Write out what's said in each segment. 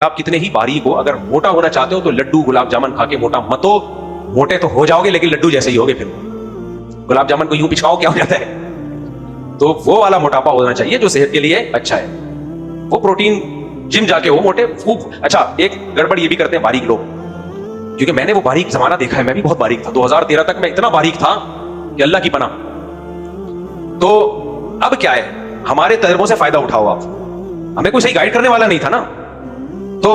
आप कितने ही बारीक हो, अगर मोटा होना चाहते हो तो लड्डू गुलाब जामुन खा के मोटा मत हो। मोटे तो हो जाओगे लेकिन लड्डू जैसे ही होगे। फिर गुलाब जामुन को यूं पिछकाओ क्या हो जाता है। तो वो वाला मोटापा होना चाहिए जो सेहत के लिए अच्छा है। वो प्रोटीन जिम जाके हो मोटे खूब। अच्छा, एक गड़बड़ ये भी करते हैं बारीक लोग, क्योंकि मैंने वो बारीक जमाना देखा है। मैं भी बहुत बारीक था 2013 तक, मैं इतना बारीक था कि अल्लाह की पनाह। तो अब क्या है, हमारे तजर्बों से फायदा उठाओ आप। हमें कोई सही गाइड करने वाला नहीं था ना। तो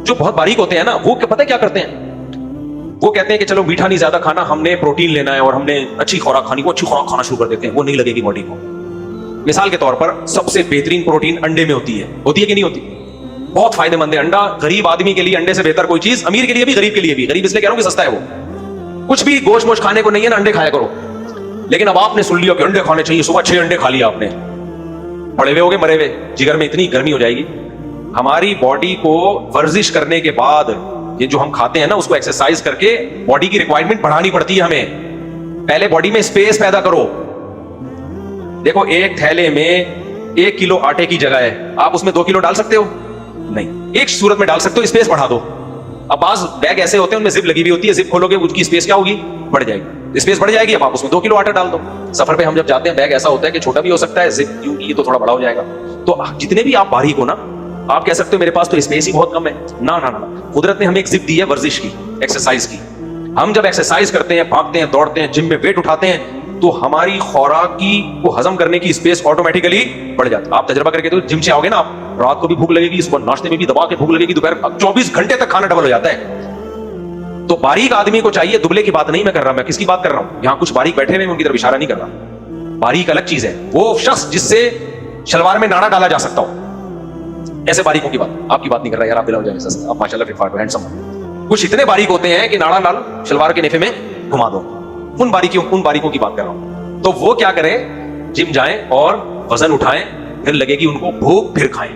जो बहुत बारीक होते हैं ना, वो पता है क्या करते हैं, वो कहते हैं कि चलो मीठा नहीं ज्यादा खाना, हमने प्रोटीन लेना है और हमने अच्छी खुराक खानी, वो अच्छी खुराक खाना शुरू कर देते हैं। वो नहीं लगेगी बॉडी को। मिसाल के तौर पर सबसे बेहतरीन प्रोटीन अंडे में होती है कि नहीं होती? बहुत फायदेमंद है अंडा। गरीब आदमी के लिए अंडे से बेहतर कोई चीज, अमीर के लिए भी गरीब के लिए भी। गरीब इसलिए कह रहा हूं कि सस्ता है वो। कुछ भी गोश्त मोश खाने को नहीं है ना, अंडे खाया करो। लेकिन अब आपने सुन लिया कि अंडे खाने चाहिए, सुबह 6 अंडे खा लिया आपने, पड़े हुए हो गए, मरे हुए, जिगर में इतनी गर्मी हो जाएगी। हमारी बॉडी को वर्जिश करने के बाद ये जो हम खाते हैं ना, उसको एक्सरसाइज करके बॉडी की रिक्वायरमेंट बढ़ानी पड़ती है हमें। पहले बॉडी में स्पेस पैदा करो। देखो, एक थैले में 1 किलो आटे की जगह है, आप उसमें 2 किलो डाल सकते हो? नहीं। एक सूरत में डाल सकते हो, स्पेस बढ़ा दो। अब बाज बैग ऐसे होते हैं उनमें जिप लगी हुई होती है, जिप खोलोगे उसकी स्पेस क्या होगी, बढ़ जाएगी। स्पेस बढ़ जाएगी, अब आप उसमें 2 किलो आटा डाल दो। सफर पे हम जब जाते हैं, बैग ऐसा होता है कि छोटा भी हो सकता है, जिप यूं की तो थोड़ा बड़ा हो जाएगा। तो जितने भी आप बारीक हो ना, आप कह सकते हो मेरे पास तो स्पेस ही बहुत कम है। ना ना ना, कुदरत ने हमें एक जिप दी है वर्जिश की, एक्सरसाइज की। हम जब एक्सरसाइज करते हैं, भागते हैं, दौड़ते हैं, जिम में वेट उठाते हैं, तो हमारी खुराक की को हजम करने की स्पेस ऑटोमेटिकली बढ़ जाती है। आप तजर्बा करके तो जिम से आओगे ना, आप रात को भी भूख लगेगी, सुबह नाश्ते में भी दबा के भूख लगेगी, दोपहर 24 घंटे तक खाना डबल हो जाता है। तो बारीक आदमी को चाहिए, दुबले की बात नहीं मैं कर रहा, मैं किसकी बात कर रहा हूं, यहां कुछ बारीक बैठे हुए, उनकी तरफ इशारा नहीं कर रहा। बारीक अलग चीज है, वो शख्स जिससे शलवार में नाड़ा डाला जा सकता हो, ऐसे बारीकों की बात, आपकी बात नहीं कर रहा यार। आप दिला हो जाए, आप माशाल्लाह फिट फाट हैंडसम। कुछ इतने बारीक होते हैं कि नाड़ा डाल शलवार के नेफे में घुमा दो। उन बारीकों की बात कर रहा हूं। तो वो क्या करें, जिम जाएं और वजन उठाएं, फिर लगेगी उनको भूख, फिर खाएं।